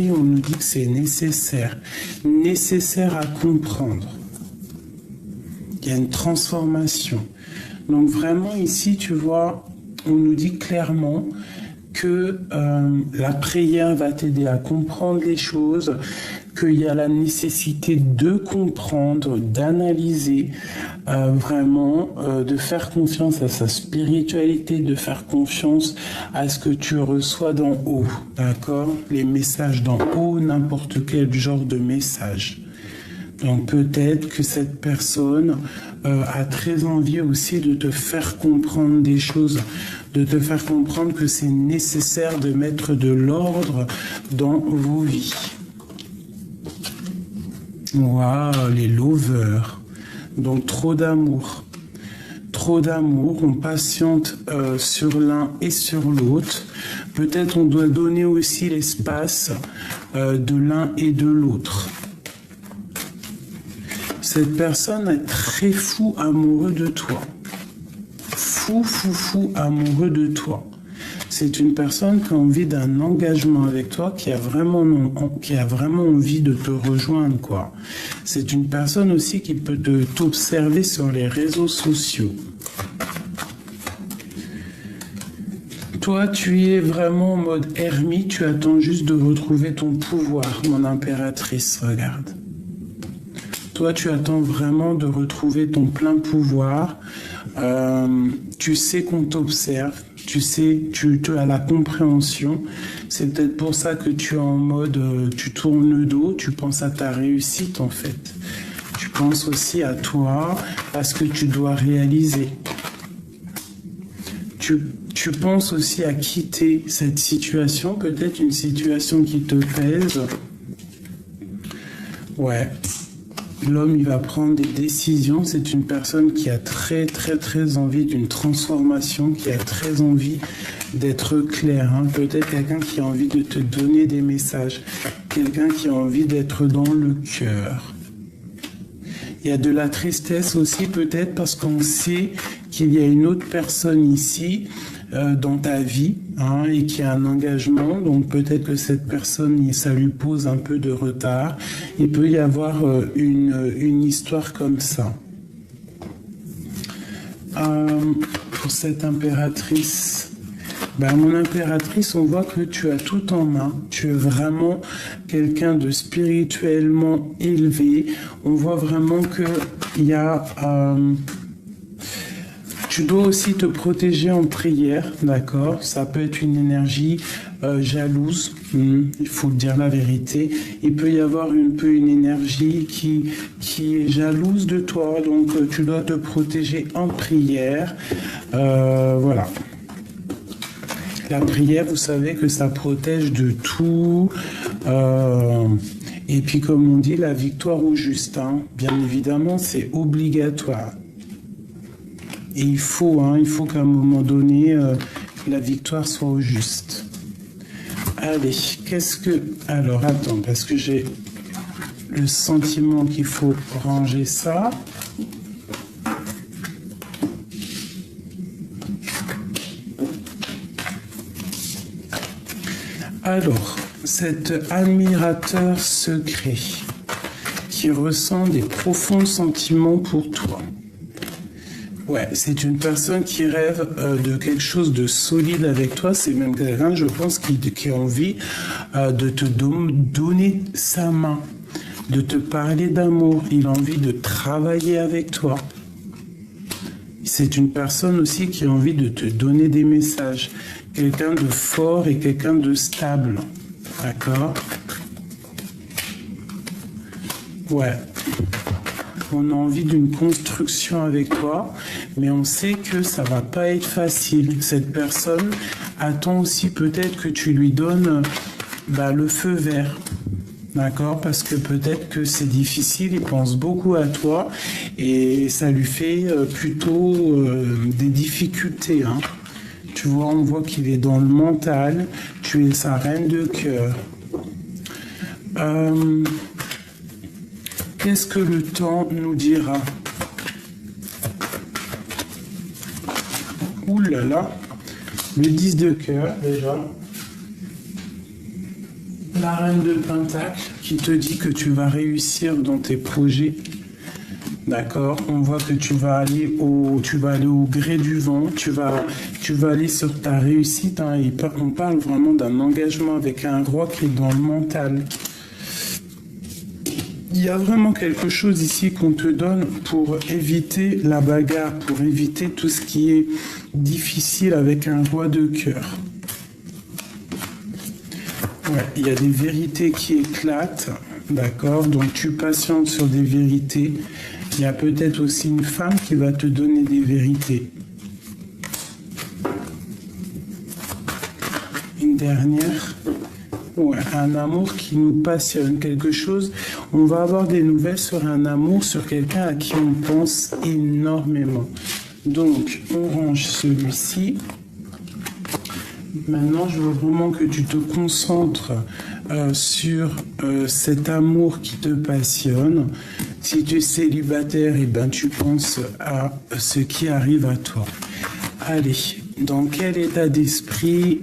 Et on nous dit que c'est nécessaire à comprendre. Il y a une transformation. Donc vraiment ici, tu vois, on nous dit clairement que la prière va t'aider à comprendre les choses, qu'il y a la nécessité de comprendre, d'analyser, vraiment, de faire confiance à sa spiritualité, de faire confiance à ce que tu reçois d'en haut, d'accord? Les messages d'en haut, n'importe quel genre de message. Donc peut-être que cette personne a très envie aussi de te faire comprendre des choses, de te faire comprendre que c'est nécessaire de mettre de l'ordre dans vos vies. Waouh, les lovers. Donc trop d'amour. Trop d'amour, on patiente sur l'un et sur l'autre. Peut-être on doit donner aussi l'espace de l'un et de l'autre. Cette personne est très fou amoureux de toi. Fou amoureux de toi. C'est une personne qui a envie d'un engagement avec toi, qui a vraiment envie de te rejoindre, quoi. C'est une personne aussi qui peut t'observer sur les réseaux sociaux. Toi, tu es vraiment en mode ermite, tu attends juste de retrouver ton pouvoir, mon impératrice, regarde. Toi, tu attends vraiment de retrouver ton plein pouvoir. Tu sais qu'on t'observe, tu sais, tu as la compréhension. C'est peut-être pour ça que tu es en mode, tu tournes le dos, tu penses à ta réussite en fait. Tu penses aussi à toi, à ce que tu dois réaliser. Tu penses aussi à quitter cette situation, peut-être une situation qui te pèse. Ouais. L'homme, il va prendre des décisions. C'est une personne qui a très envie d'une transformation, qui a très envie d'être clair. Hein. Peut-être quelqu'un qui a envie de te donner des messages. Quelqu'un qui a envie d'être dans le cœur. Il y a de la tristesse aussi, peut-être parce qu'on sait qu'il y a une autre personne ici dans ta vie, hein, et qui a un engagement, donc peut-être que cette personne, ça lui pose un peu de retard. Il peut y avoir une histoire comme ça. Pour cette impératrice, mon impératrice, on voit que tu as tout en main. Tu es vraiment quelqu'un de spirituellement élevé. On voit vraiment qu'il y a... tu dois aussi te protéger en prière, d'accord? Ça peut être une énergie jalouse, il faut dire la vérité. Il peut y avoir un peu une énergie qui est jalouse de toi, donc tu dois te protéger en prière. Voilà. La prière, vous savez que ça protège de tout. Et puis, comme on dit, la victoire au juste, hein, bien évidemment, c'est obligatoire. Et il faut qu'à un moment donné, la victoire soit au juste. Allez, alors, attends, parce que j'ai le sentiment qu'il faut ranger ça. Alors, cet admirateur secret qui ressent des profonds sentiments pour toi. Ouais, c'est une personne qui rêve de quelque chose de solide avec toi. C'est même quelqu'un, je pense, qui a envie de te donner sa main, de te parler d'amour. Il a envie de travailler avec toi. C'est une personne aussi qui a envie de te donner des messages. Quelqu'un de fort et quelqu'un de stable. D'accord? Ouais. On a envie d'une construction avec toi, mais on sait que ça va pas être facile. Cette personne attend aussi peut-être que tu lui donnes le feu vert. D'accord? Parce que peut-être que c'est difficile, il pense beaucoup à toi et ça lui fait plutôt des difficultés. Hein. Tu vois, on voit qu'il est dans le mental, tu es sa reine de cœur. Qu'est-ce que le temps nous dira? Ouh là là, le 10 de cœur déjà. La reine de Pentacle qui te dit que tu vas réussir dans tes projets. D'accord, on voit que tu vas aller au gré du vent, tu vas aller sur ta réussite. Hein, on parle vraiment d'un engagement avec un roi qui est dans le mental. Il y a vraiment quelque chose ici qu'on te donne pour éviter la bagarre, pour éviter tout ce qui est difficile avec un roi de cœur. Ouais, il y a des vérités qui éclatent, d'accord, donc tu patientes sur des vérités. Il y a peut-être aussi une femme qui va te donner des vérités. Une dernière. Ouais, un amour qui nous passionne, quelque chose. On va avoir des nouvelles sur un amour, sur quelqu'un à qui on pense énormément. Donc, on range celui-ci. Maintenant, je veux vraiment que tu te concentres sur cet amour qui te passionne. Si tu es célibataire, eh ben, tu penses à ce qui arrive à toi. Allez, dans quel état d'esprit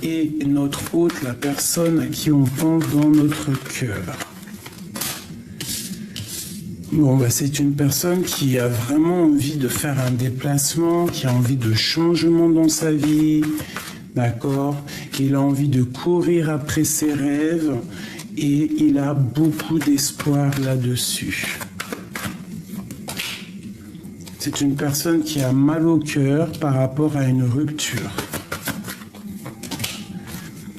est notre hôte, la personne à qui on pense dans notre cœur? Bon, bah, c'est une personne qui a vraiment envie de faire un déplacement, qui a envie de changement dans sa vie. D'accord, il a envie de courir après ses rêves et il a beaucoup d'espoir là-dessus. C'est une personne qui a mal au cœur par rapport à une rupture.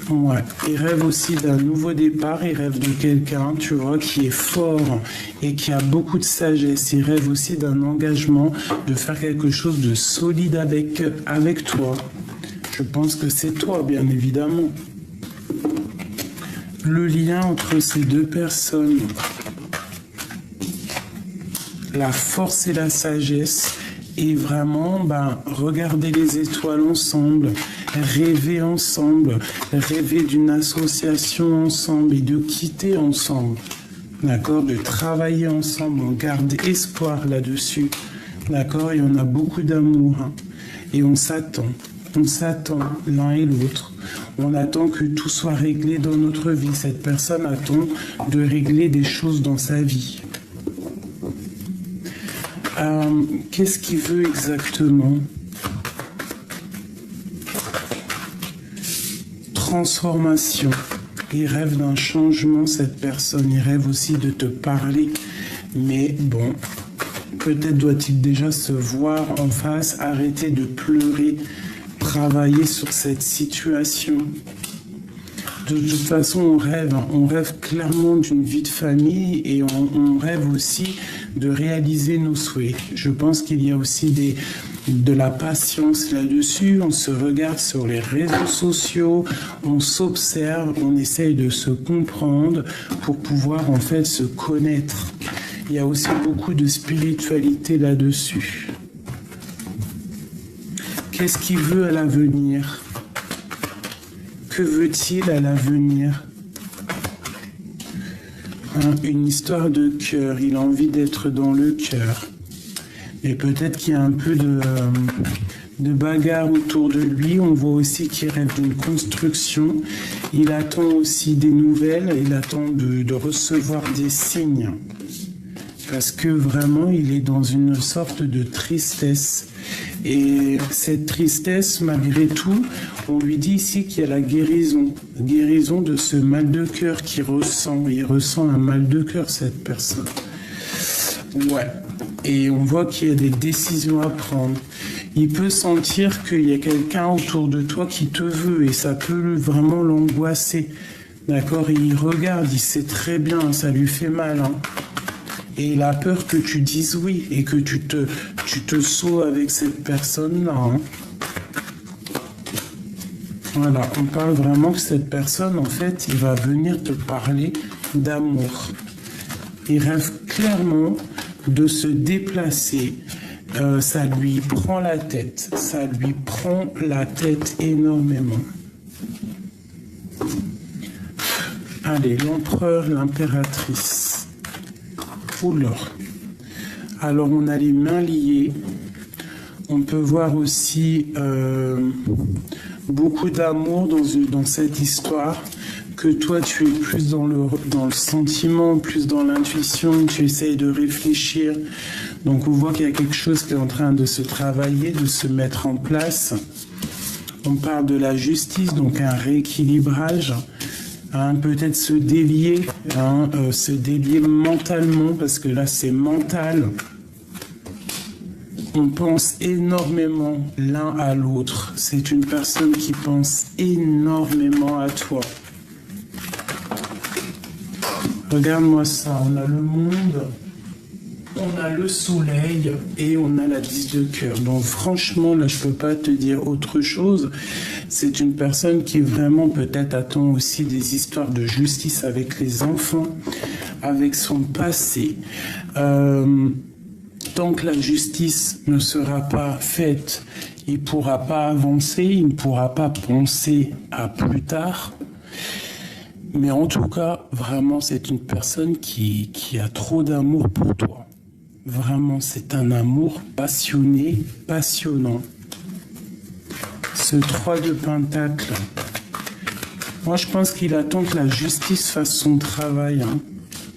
Ouais, il rêve aussi d'un nouveau départ, il rêve de quelqu'un, tu vois, qui est fort et qui a beaucoup de sagesse. Il rêve aussi d'un engagement, de faire quelque chose de solide avec toi. Je pense que c'est toi, bien évidemment. Le lien entre ces deux personnes, la force et la sagesse, et vraiment, regarder les étoiles ensemble, rêver ensemble, rêver d'une association ensemble et de quitter ensemble. D'accord, de travailler ensemble, on garde espoir là-dessus. D'accord, et on a beaucoup d'amour, hein, et on s'attend. On s'attend l'un et l'autre. On attend que tout soit réglé dans notre vie. Cette personne attend de régler des choses dans sa vie. Qu'est-ce qu'il veut exactement? Transformation. Il rêve d'un changement, cette personne. Il rêve aussi de te parler. Mais bon, peut-être doit-il déjà se voir en face, arrêter de pleurer, travailler sur cette situation. De toute façon, on rêve clairement d'une vie de famille et on rêve aussi de réaliser nos souhaits. Je pense qu'il y a aussi de la patience là-dessus. On se regarde sur les réseaux sociaux, on s'observe, on essaye de se comprendre pour pouvoir en fait se connaître. Il y a aussi beaucoup de spiritualité là-dessus. Qu'est-ce qu'il veut à l'avenir? Que veut-il à l'avenir? Une histoire de cœur. Il a envie d'être dans le cœur. Et peut-être qu'il y a un peu de bagarre autour de lui. On voit aussi qu'il rêve d'une construction. Il attend aussi des nouvelles. Il attend de recevoir des signes. Parce que vraiment, il est dans une sorte de tristesse. Et cette tristesse, malgré tout, on lui dit ici qu'il y a la guérison de ce mal de cœur qu'il ressent. Il ressent un mal de cœur, cette personne. Ouais. Et on voit qu'il y a des décisions à prendre. Il peut sentir qu'il y a quelqu'un autour de toi qui te veut et ça peut vraiment l'angoisser. D'accord? Et il regarde, il sait très bien, ça lui fait mal, hein. Et il a peur que tu dises oui et que tu te sauves avec cette personne-là. Hein. Voilà, on parle vraiment que cette personne, en fait, il va venir te parler d'amour. Il rêve clairement de se déplacer. Ça lui prend la tête. Ça lui prend la tête énormément. Allez, l'empereur, l'impératrice. Oula. Alors on a les mains liées. On peut voir aussi beaucoup d'amour dans cette histoire, que toi, tu es plus dans le sentiment, plus dans l'intuition, tu essayes de réfléchir. Donc, on voit qu'il y a quelque chose qui est en train de se travailler, de se mettre en place. On parle de la justice, donc un rééquilibrage. Peut-être se délier mentalement, parce que là, c'est mental. On pense énormément l'un à l'autre. C'est une personne qui pense énormément à toi. Regarde-moi ça, on a le monde, on a le soleil et on a la 10 de cœur. Donc franchement, là, je peux pas te dire autre chose. C'est une personne qui vraiment peut-être attend aussi des histoires de justice avec les enfants, avec son passé. Tant que la justice ne sera pas faite, il ne pourra pas avancer, il ne pourra pas penser à plus tard. Mais en tout cas, vraiment, c'est une personne qui a trop d'amour pour toi. Vraiment, c'est un amour passionné, passionnant. Ce 3 de Pentacle, moi je pense qu'il attend que la justice fasse son travail.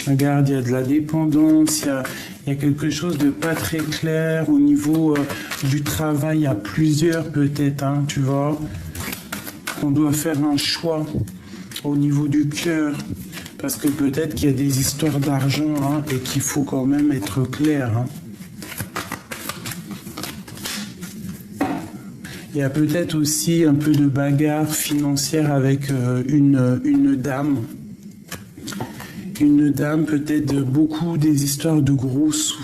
Regarde, il y a de la dépendance, il y a quelque chose de pas très clair au niveau du travail. Il y a plusieurs peut-être, tu vois. On doit faire un choix au niveau du cœur. Parce que peut-être qu'il y a des histoires d'argent et qu'il faut quand même être clair. Il y a peut-être aussi un peu de bagarre financière avec une dame. Une dame, peut-être beaucoup des histoires de gros sous.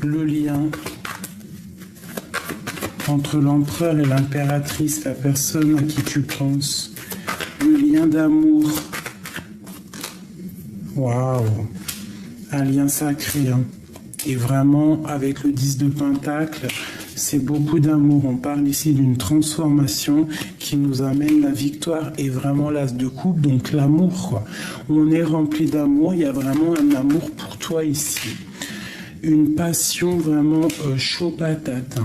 Le lien entre l'empereur et l'impératrice, la personne à qui tu penses. Le lien d'amour. Waouh! Un lien sacré. Et vraiment, avec le 10 de Pentacle, c'est beaucoup d'amour. On parle ici d'une transformation qui nous amène la victoire et vraiment l'as de coupe, donc l'amour, quoi. On est rempli d'amour, il y a vraiment un amour pour toi ici. Une passion vraiment chaud patate.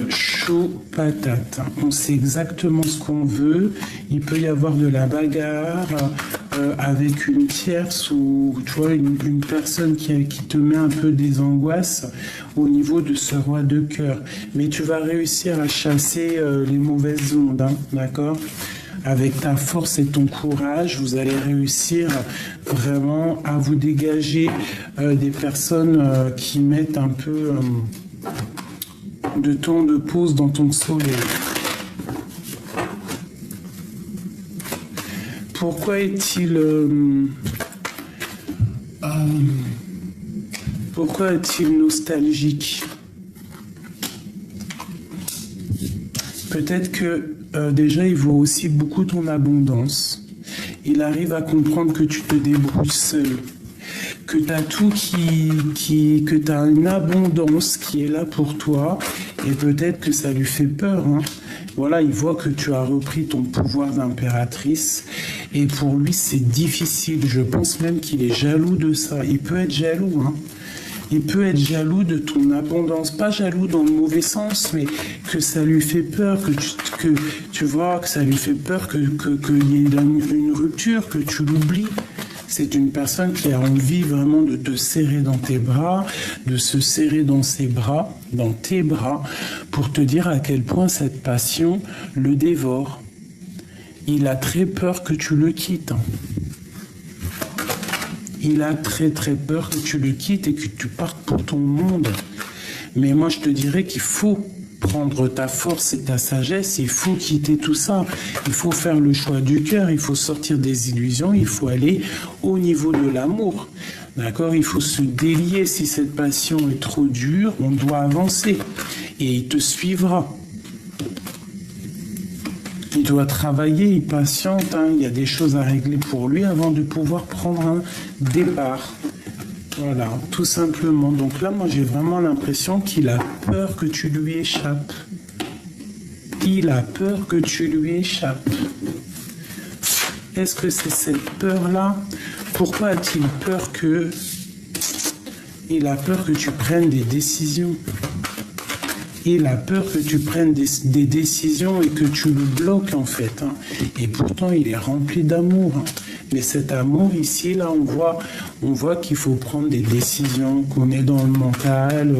Chaud patate. On sait exactement ce qu'on veut. Il peut y avoir de la bagarre avec une tierce ou tu vois une personne qui te met un peu des angoisses au niveau de ce roi de cœur. Mais tu vas réussir à chasser les mauvaises ondes, d'accord? Avec ta force et ton courage, vous allez réussir vraiment à vous dégager des personnes qui mettent un peu de temps de pause dans ton soleil. Pourquoi est-il nostalgique? Peut-être que déjà il voit aussi beaucoup ton abondance. Il arrive à comprendre que tu te débrouilles seul, que tu as tout que tu as une abondance qui est là pour toi, et peut-être que ça lui fait peur. Voilà, il voit que tu as repris ton pouvoir d'impératrice, et pour lui c'est difficile. Je pense même qu'il est jaloux de ça. Il peut être jaloux, Il peut être jaloux de ton abondance, pas jaloux dans le mauvais sens, mais que ça lui fait peur, que tu vois, que ça lui fait peur qu'il y ait une rupture, que tu l'oublies. C'est une personne qui a envie vraiment de te serrer dans tes bras, de se serrer dans ses bras, dans tes bras, pour te dire à quel point cette passion le dévore. Il a très peur que tu le quittes. Il a très très peur que tu le quittes et que tu partes pour ton monde. Mais moi je te dirais qu'il faut prendre ta force et ta sagesse, il faut quitter tout ça. Il faut faire le choix du cœur, il faut sortir des illusions, il faut aller au niveau de l'amour. D'accord? Il faut se délier. Si cette passion est trop dure, on doit avancer. Et il te suivra. Il doit travailler, il patiente, il y a des choses à régler pour lui avant de pouvoir prendre un départ. Voilà, tout simplement. Donc là, moi, j'ai vraiment l'impression qu'il a peur que tu lui échappes. Il a peur que tu lui échappes. Est-ce que c'est cette peur-là? Pourquoi a-t-il peur que... Il a peur que tu prennes des décisions. Il a peur que tu prennes des décisions et que tu le bloques en fait. Hein. Et pourtant, il est rempli d'amour. Hein. Mais cet amour ici, là, on voit qu'il faut prendre des décisions, qu'on est dans le mental.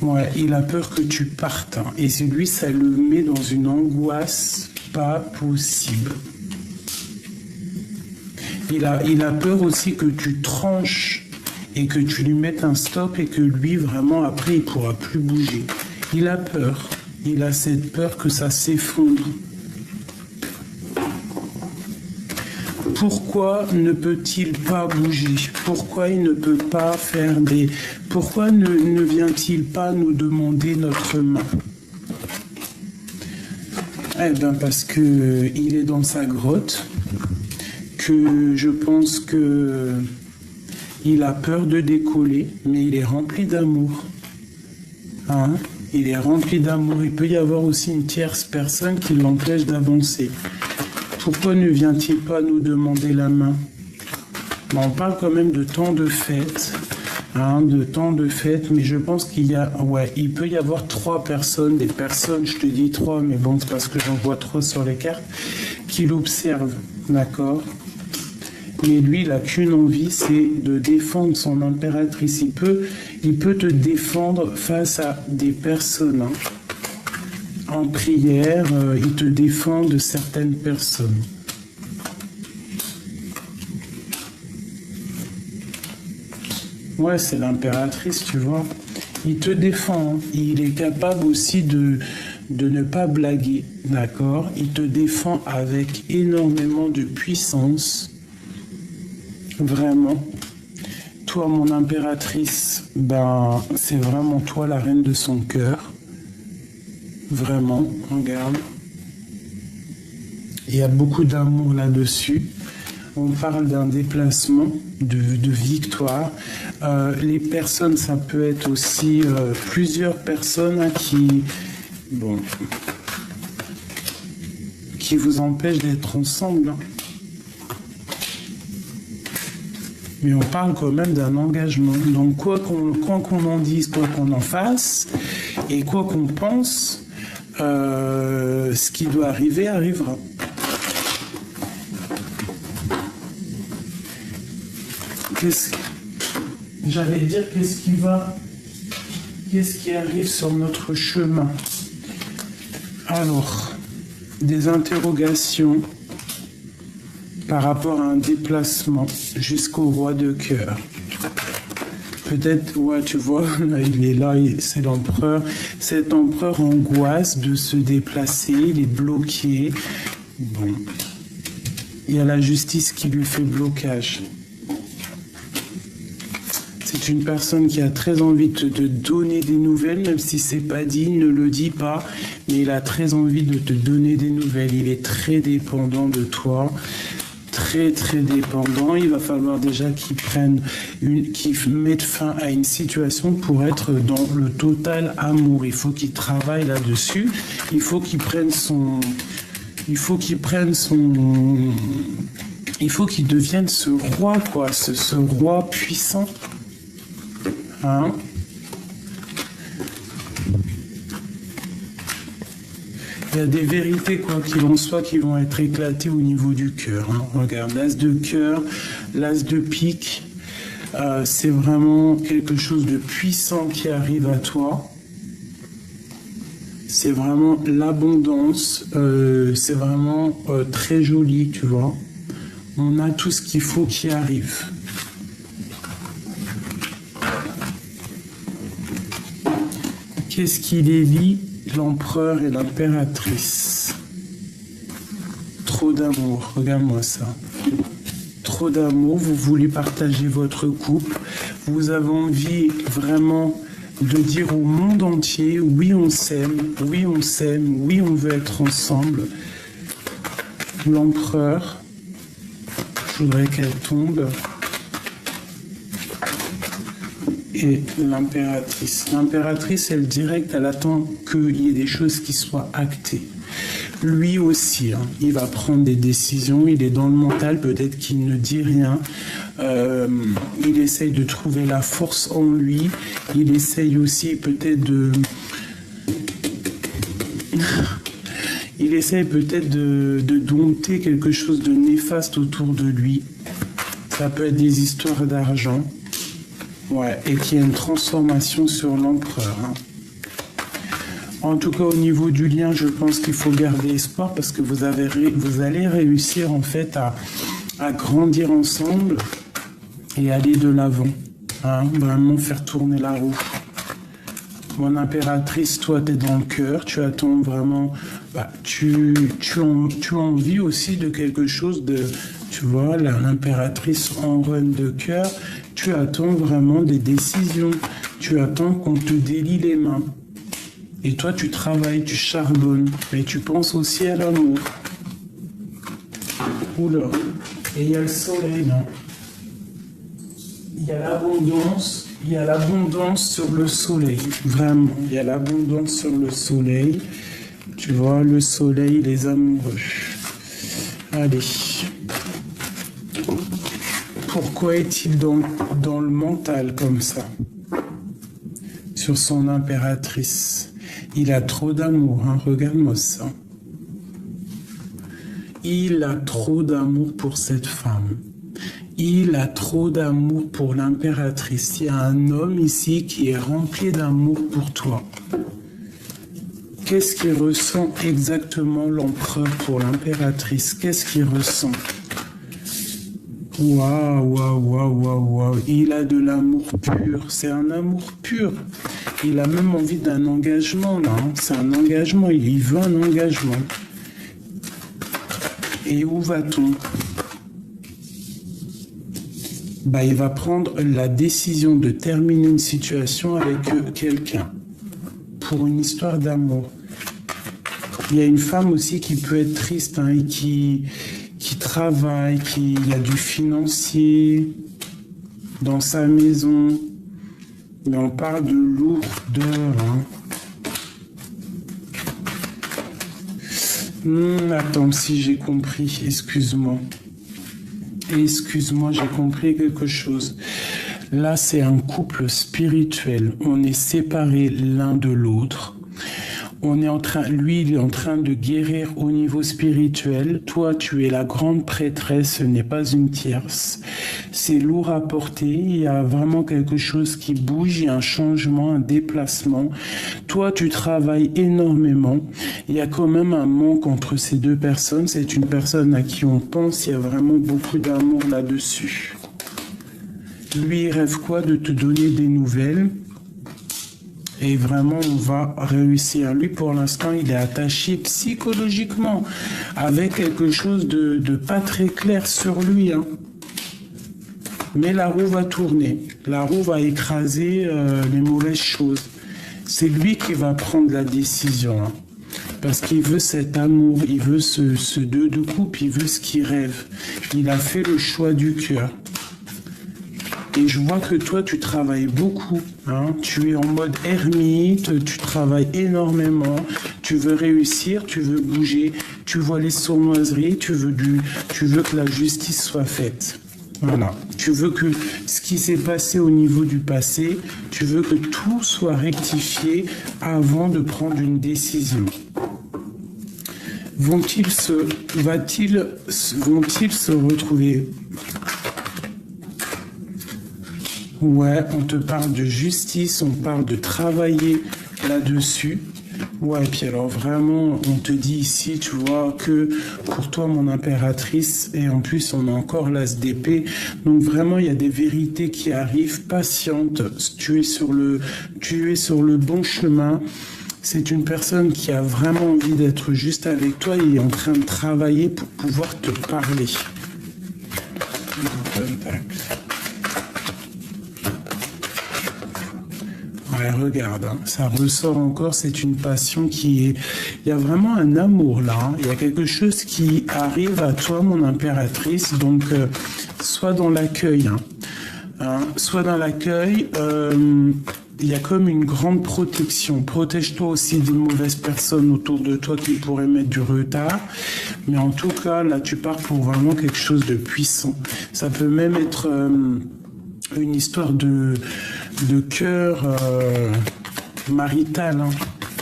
Ouais, il a peur que tu partes. Hein. Et lui, ça le met dans une angoisse pas possible. Il a peur aussi que tu tranches et que tu lui mettes un stop et que lui, vraiment, après, il ne pourra plus bouger. Il a peur. Il a cette peur que ça s'effondre. Pourquoi ne peut-il pas bouger? Pourquoi il ne peut pas faire des... Pourquoi ne vient-il pas nous demander notre main? Eh bien, parce qu'il est dans sa grotte, que je pense que... Il a peur de décoller, mais il est rempli d'amour. Hein? Il est rempli d'amour. Il peut y avoir aussi une tierce personne qui l'empêche d'avancer. Pourquoi ne vient-il pas nous demander la main? On parle quand même de temps de fête. Hein, de temps de fête, mais je pense qu'il y a... Ouais, il peut y avoir 3 personnes, des personnes, je te dis 3, mais bon, c'est parce que j'en vois 3 sur les cartes, qui l'observent. D'accord? Mais lui, il n'a qu'une envie, c'est de défendre son impératrice. Il peut te défendre face à des personnes. Hein. En prière, il te défend de certaines personnes. Ouais, c'est l'impératrice, tu vois. Il te défend. Hein. Il est capable aussi de ne pas blaguer, d'accord? Il te défend avec énormément de puissance. Vraiment, toi, mon impératrice, ben, c'est vraiment toi la reine de son cœur. Vraiment, regarde. Il y a beaucoup d'amour là-dessus. On parle d'un déplacement, de victoire. Les personnes, ça peut être aussi plusieurs personnes hein, qui vous empêchent d'être ensemble. Hein. Mais on parle quand même d'un engagement. Donc quoi qu'on en dise, quoi qu'on en fasse, et quoi qu'on pense, ce qui doit arriver arrivera. J'allais dire qu'est-ce qui arrive sur notre chemin. Alors, des interrogations par rapport à un déplacement jusqu'au roi de cœur. Peut-être, ouais, tu vois, là, il est là, c'est l'empereur. Cet empereur angoisse de se déplacer, il est bloqué. Bon. Il y a la justice qui lui fait blocage. C'est une personne qui a très envie de te donner des nouvelles, même si c'est pas dit, il ne le dit pas, mais il a très envie de te donner des nouvelles. Il est très dépendant de toi. Très très dépendant, il va falloir déjà qu'il mette fin à une situation pour être dans le total amour. Il faut qu'il travaille là-dessus, il faut qu'il devienne ce roi, quoi, ce roi puissant. Hein? Il y a des vérités, quoi qu'il en soit, qui vont être éclatées au niveau du cœur. Hein. Regarde, l'as de cœur, l'as de pique, c'est vraiment quelque chose de puissant qui arrive à toi. C'est vraiment l'abondance, c'est vraiment très joli, tu vois. On a tout ce qu'il faut qui arrive. Qu'est-ce qui les lie? L'empereur et l'impératrice. Trop d'amour, regarde-moi ça. Trop d'amour, vous voulez partager votre couple. Vous avez envie vraiment de dire au monde entier, oui on s'aime, oui on s'aime, oui on veut être ensemble. L'empereur, je voudrais qu'elle tombe. Et l'impératrice. L'impératrice, elle direct, elle attend qu'il y ait des choses qui soient actées. Lui aussi, hein, il va prendre des décisions, il est dans le mental, peut-être qu'il ne dit rien. Il essaye de trouver la force en lui. Il essaye aussi peut-être de... Il essaye peut-être de dompter quelque chose de néfaste autour de lui. Ça peut être des histoires d'argent. Ouais, et qu'il y a une transformation sur l'empereur. Hein. En tout cas, au niveau du lien, je pense qu'il faut garder espoir parce que vous allez réussir en fait à grandir ensemble et aller de l'avant. Hein, vraiment faire tourner la roue. Mon impératrice, toi, tu es dans le cœur, tu attends vraiment... Bah, tu as envie aussi de quelque chose de... Tu vois, l'impératrice en run de cœur, tu attends vraiment des décisions. Tu attends qu'on te délie les mains. Et toi, tu travailles, tu charbonnes. Mais tu penses aussi à l'amour. Oula. Et il y a le soleil, non? Il y a l'abondance. Il y a l'abondance sur le soleil, vraiment. Il y a l'abondance sur le soleil. Tu vois, le soleil, les amoureux. Allez. Pourquoi est-il dans le mental comme ça? Sur son impératrice. Il a trop d'amour, hein. Regarde-moi ça. Il a trop d'amour pour cette femme. Il a trop d'amour pour l'impératrice. Il y a un homme ici qui est rempli d'amour pour toi. Qu'est-ce qu'il ressent exactement l'empereur pour l'impératrice? Qu'est-ce qu'il ressent? Waouh, waouh, waouh, waouh, waouh. Il a de l'amour pur. C'est un amour pur. Il a même envie d'un engagement, là. Hein. C'est un engagement. Il veut un engagement. Et où va-t-on? Bah, il va prendre la décision de terminer une situation avec quelqu'un pour une histoire d'amour. Il y a une femme aussi qui peut être triste hein, et qui travaille, qui a du financier dans sa maison. Mais on parle de lourdeur. Hein. Attends, si j'ai compris, excuse-moi. Excuse-moi, j'ai compris quelque chose. Là, c'est un couple spirituel. On est séparés l'un de l'autre. Lui, il est en train de guérir au niveau spirituel. Toi, tu es la grande prêtresse, ce n'est pas une tierce. C'est lourd à porter. Il y a vraiment quelque chose qui bouge, il y a un changement, un déplacement. Toi, tu travailles énormément. Il y a quand même un manque entre ces deux personnes. C'est une personne à qui on pense. Il y a vraiment beaucoup d'amour là-dessus. Lui, il rêve quoi? De te donner des nouvelles. Et vraiment, on va réussir. Lui, pour l'instant, il est attaché psychologiquement avec quelque chose de pas très clair sur lui. Hein. Mais la roue va tourner. La roue va écraser les mauvaises choses. C'est lui qui va prendre la décision. Hein. Parce qu'il veut cet amour, il veut ce deux de couple, il veut ce qu'il rêve. Il a fait le choix du cœur. Et je vois que toi, tu travailles beaucoup. Hein. Tu es en mode ermite, tu travailles énormément. Tu veux réussir, tu veux bouger. Tu vois les sournoiseries, tu veux que la justice soit faite. Voilà. Tu veux que ce qui s'est passé au niveau du passé, tu veux que tout soit rectifié avant de prendre une décision. Vont-ils se retrouver? Ouais, on te parle de justice, on parle de travailler là-dessus. Ouais, puis alors vraiment, on te dit ici, tu vois, que pour toi, mon impératrice, et en plus, on a encore l'as d'épée. Donc vraiment, il y a des vérités qui arrivent, patiente. Tu es sur le bon chemin. C'est une personne qui a vraiment envie d'être juste avec toi et est en train de travailler pour pouvoir te parler. Ouais, regarde, hein, ça ressort encore, c'est une passion qui est... Il y a vraiment un amour là, hein. Il y a quelque chose qui arrive à toi, mon impératrice, donc sois dans l'accueil. Hein. Sois dans l'accueil, il y a comme une grande protection. Protège-toi aussi des mauvaises personnes autour de toi qui pourraient mettre du retard. Mais en tout cas, là, tu pars pour vraiment quelque chose de puissant. Ça peut même être une histoire de cœur marital. Hein.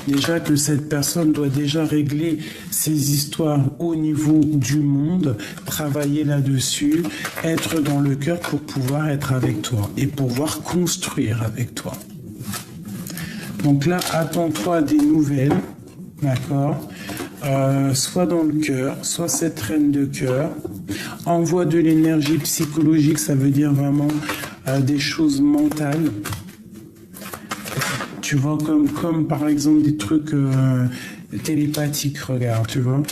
Déjà que cette personne doit déjà régler ses histoires au niveau du monde, travailler là-dessus, être dans le cœur pour pouvoir être avec toi et pouvoir construire avec toi. Donc là, attends-toi à des nouvelles, d'accord, soit dans le cœur, soit cette reine de cœur. Envoie de l'énergie psychologique, ça veut dire vraiment des choses mentales. Tu vois, comme par exemple des trucs télépathiques, regarde, tu vois.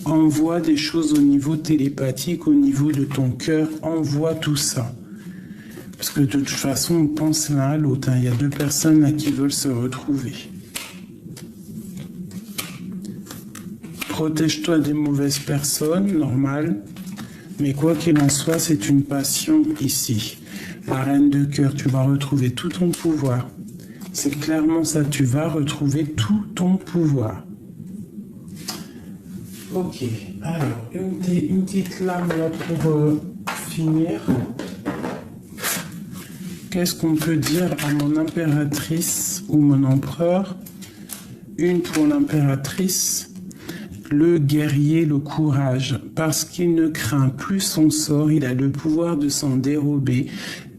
Envoie des choses au niveau télépathique, au niveau de ton cœur, envoie tout ça. Parce que de toute façon, on pense l'un à l'autre. Hein. Il y a deux personnes là qui veulent se retrouver. Protège-toi des mauvaises personnes, normal. Mais quoi qu'il en soit, c'est une passion ici. La reine de cœur, tu vas retrouver tout ton pouvoir. C'est clairement ça, tu vas retrouver tout ton pouvoir. Ok, alors, une petite lame là pour finir. Qu'est-ce qu'on peut dire à mon impératrice ou mon empereur? Une pour l'impératrice, le guerrier, le courage, parce qu'il ne craint plus son sort, il a le pouvoir de s'en dérober.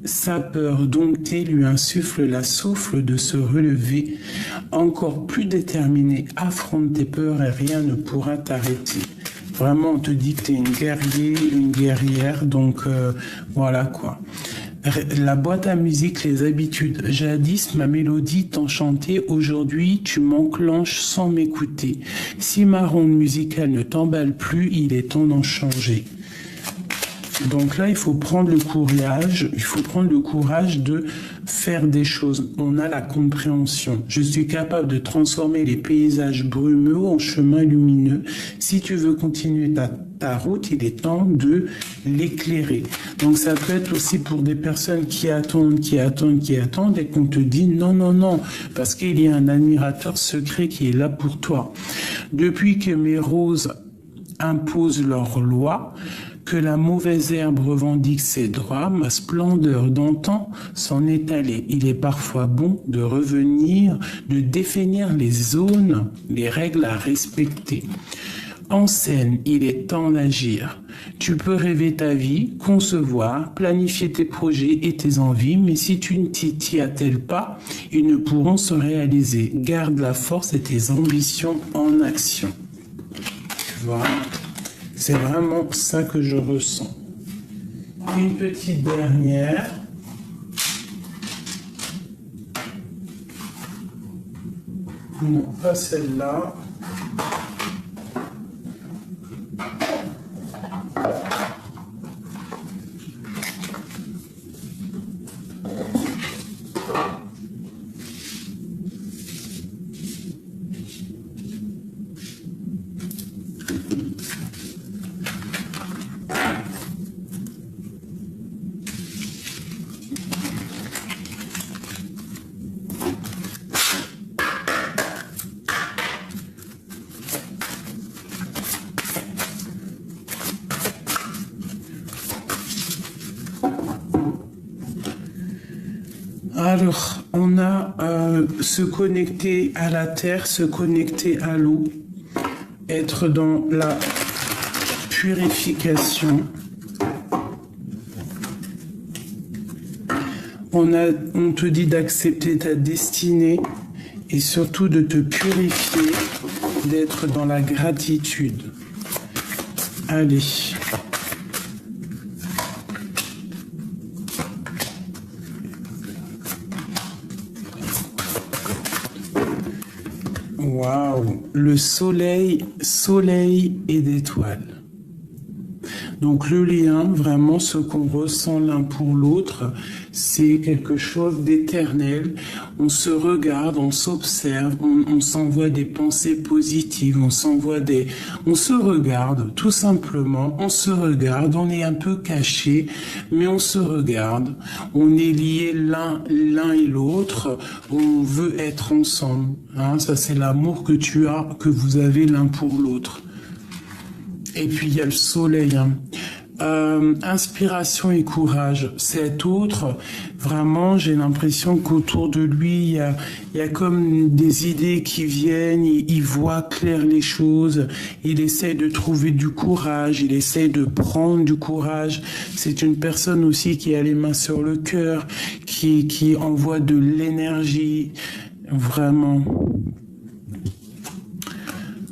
Sa peur domptée lui insuffle la souffle de se relever. Encore plus déterminé, affronte tes peurs et rien ne pourra t'arrêter. Vraiment, on te dit que tu es une guerrier, une guerrière, donc voilà quoi. La boîte à musique, les habitudes. Jadis, ma mélodie t'enchantait, aujourd'hui tu m'enclenches sans m'écouter. Si ma ronde musicale ne t'emballe plus, il est temps d'en changer. Donc là, il faut prendre le courage de faire des choses. On a la compréhension. Je suis capable de transformer les paysages brumeux en chemins lumineux. Si tu veux continuer ta route, il est temps de l'éclairer. Donc ça peut être aussi pour des personnes qui attendent et qu'on te dit non, non, non, parce qu'il y a un admirateur secret qui est là pour toi. Depuis que mes roses imposent leurs lois, que la mauvaise herbe revendique ses droits, ma splendeur d'antan s'en est allée. Il est parfois bon de revenir, de définir les zones, les règles à respecter. En scène, il est temps d'agir. Tu peux rêver ta vie, concevoir, planifier tes projets et tes envies, mais si tu ne t'y attelles pas, ils ne pourront se réaliser. Garde la force et tes ambitions en action. Tu vois ? C'est vraiment ça que je ressens. Une petite dernière. Non, pas celle-là. Alors, on a se connecter à la terre, se connecter à l'eau, être dans la purification. On te dit d'accepter ta destinée et surtout de te purifier, d'être dans la gratitude. Allez. Waouh, le soleil et d'étoiles. Donc le lien, vraiment ce qu'on ressent l'un pour l'autre, c'est quelque chose d'éternel. On se regarde, on s'observe, on s'envoie des pensées positives, on se regarde, tout simplement, on se regarde, on est un peu caché, mais on se regarde, on est liés l'un et l'autre, on veut être ensemble. Hein, ça c'est l'amour que vous avez l'un pour l'autre. Et puis il y a le soleil. Hein. Inspiration et courage. Cet autre, vraiment, j'ai l'impression qu'autour de lui, il y a comme des idées qui viennent, il voit clair les choses, il essaie de trouver du courage, il essaie de prendre du courage. C'est une personne aussi qui a les mains sur le cœur, qui envoie de l'énergie, vraiment.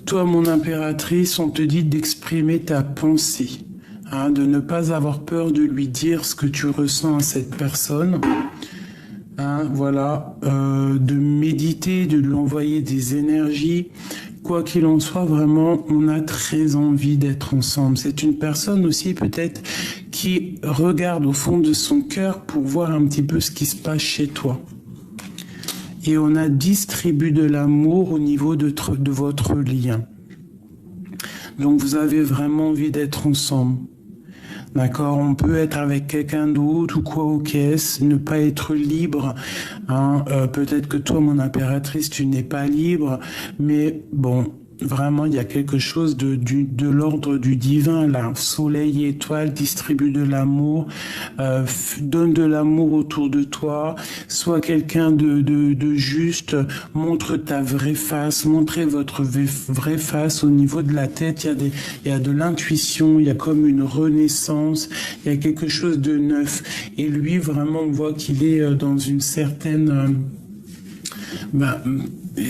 Toi, mon impératrice, on te dit d'exprimer ta pensée, hein, de ne pas avoir peur de lui dire ce que tu ressens à cette personne. Hein, voilà, de méditer, de lui envoyer des énergies. Quoi qu'il en soit, vraiment, on a très envie d'être ensemble. C'est une personne aussi peut-être qui regarde au fond de son cœur pour voir un petit peu ce qui se passe chez toi. Et on a distribué de l'amour au niveau de votre lien. Donc vous avez vraiment envie d'être ensemble. D'accord, on peut être avec quelqu'un d'autre ou quoi au caisse, ne pas être libre. Hein. Peut-être que toi, mon impératrice, tu n'es pas libre, mais bon, vraiment, il y a quelque chose de l'ordre du divin, là. Soleil et étoile distribue de l'amour, donne de l'amour autour de toi, sois quelqu'un de juste, montre ta vraie face, montrez votre vraie face au niveau de la tête, il y a de l'intuition, il y a comme une renaissance, il y a quelque chose de neuf. Et lui, vraiment, on voit qu'il est dans une certaine...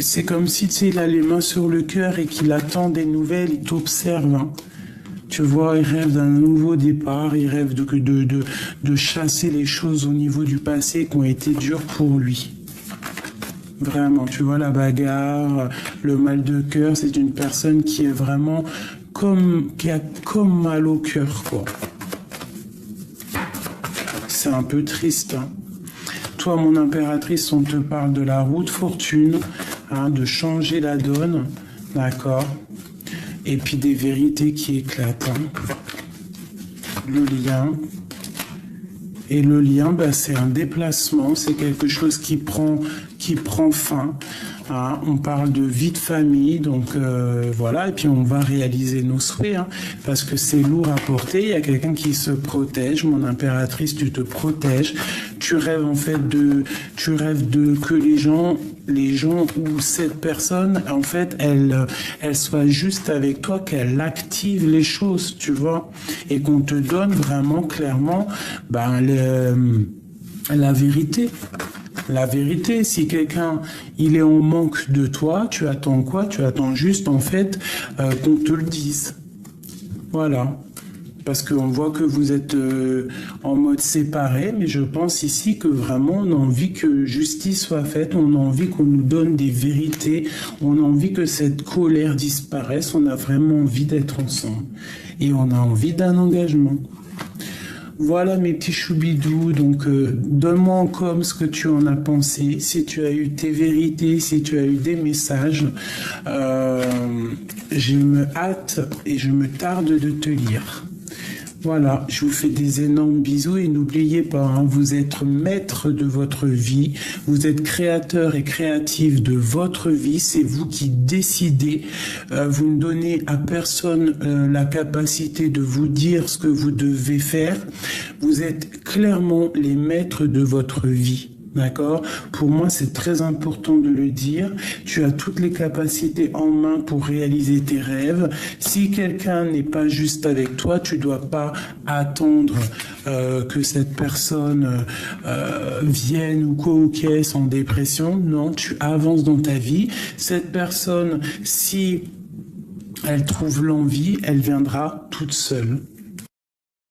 c'est comme si il a les mains sur le cœur et qu'il attend des nouvelles, il t'observe. Hein. Tu vois, il rêve d'un nouveau départ, il rêve de chasser les choses au niveau du passé qui ont été dures pour lui. Vraiment, tu vois, la bagarre, le mal de cœur, c'est une personne qui est vraiment qui a comme mal au cœur, quoi. C'est un peu triste, hein. Toi, mon impératrice, on te parle de la roue de fortune, hein, de changer la donne, d'accord, et puis des vérités qui éclatent. Hein. Le lien. Et le lien, c'est un déplacement, c'est quelque chose qui prend fin. Hein. On parle de vie de famille, donc voilà, et puis on va réaliser nos souhaits, hein, parce que c'est lourd à porter. Il y a quelqu'un qui se protège, mon impératrice, tu te protèges. Tu rêves en fait que les gens ou cette personne, en fait, elle soit juste avec toi, qu'elle active les choses, tu vois, et qu'on te donne vraiment clairement, la vérité. La vérité, si quelqu'un, il est en manque de toi, tu attends quoi? Tu attends juste, en fait, qu'on te le dise. Voilà. Parce qu'on voit que vous êtes en mode séparé, mais je pense ici que vraiment, on a envie que justice soit faite, on a envie qu'on nous donne des vérités, on a envie que cette colère disparaisse, on a vraiment envie d'être ensemble. Et on a envie d'un engagement. Voilà mes petits choubidous, donc donne-moi en com ce que tu en as pensé, si tu as eu tes vérités, si tu as eu des messages. Je me hâte et je me tarde de te lire. Voilà, je vous fais des énormes bisous et n'oubliez pas, hein, vous êtes maître de votre vie, vous êtes créateur et créatif de votre vie, c'est vous qui décidez, vous ne donnez à personne la capacité de vous dire ce que vous devez faire, vous êtes clairement les maîtres de votre vie. D'accord? Pour moi, c'est très important de le dire. Tu as toutes les capacités en main pour réaliser tes rêves. Si quelqu'un n'est pas juste avec toi, tu dois pas attendre que cette personne vienne ou quoi ou qu'est en dépression. Non, tu avances dans ta vie. Cette personne, si elle trouve l'envie, elle viendra toute seule.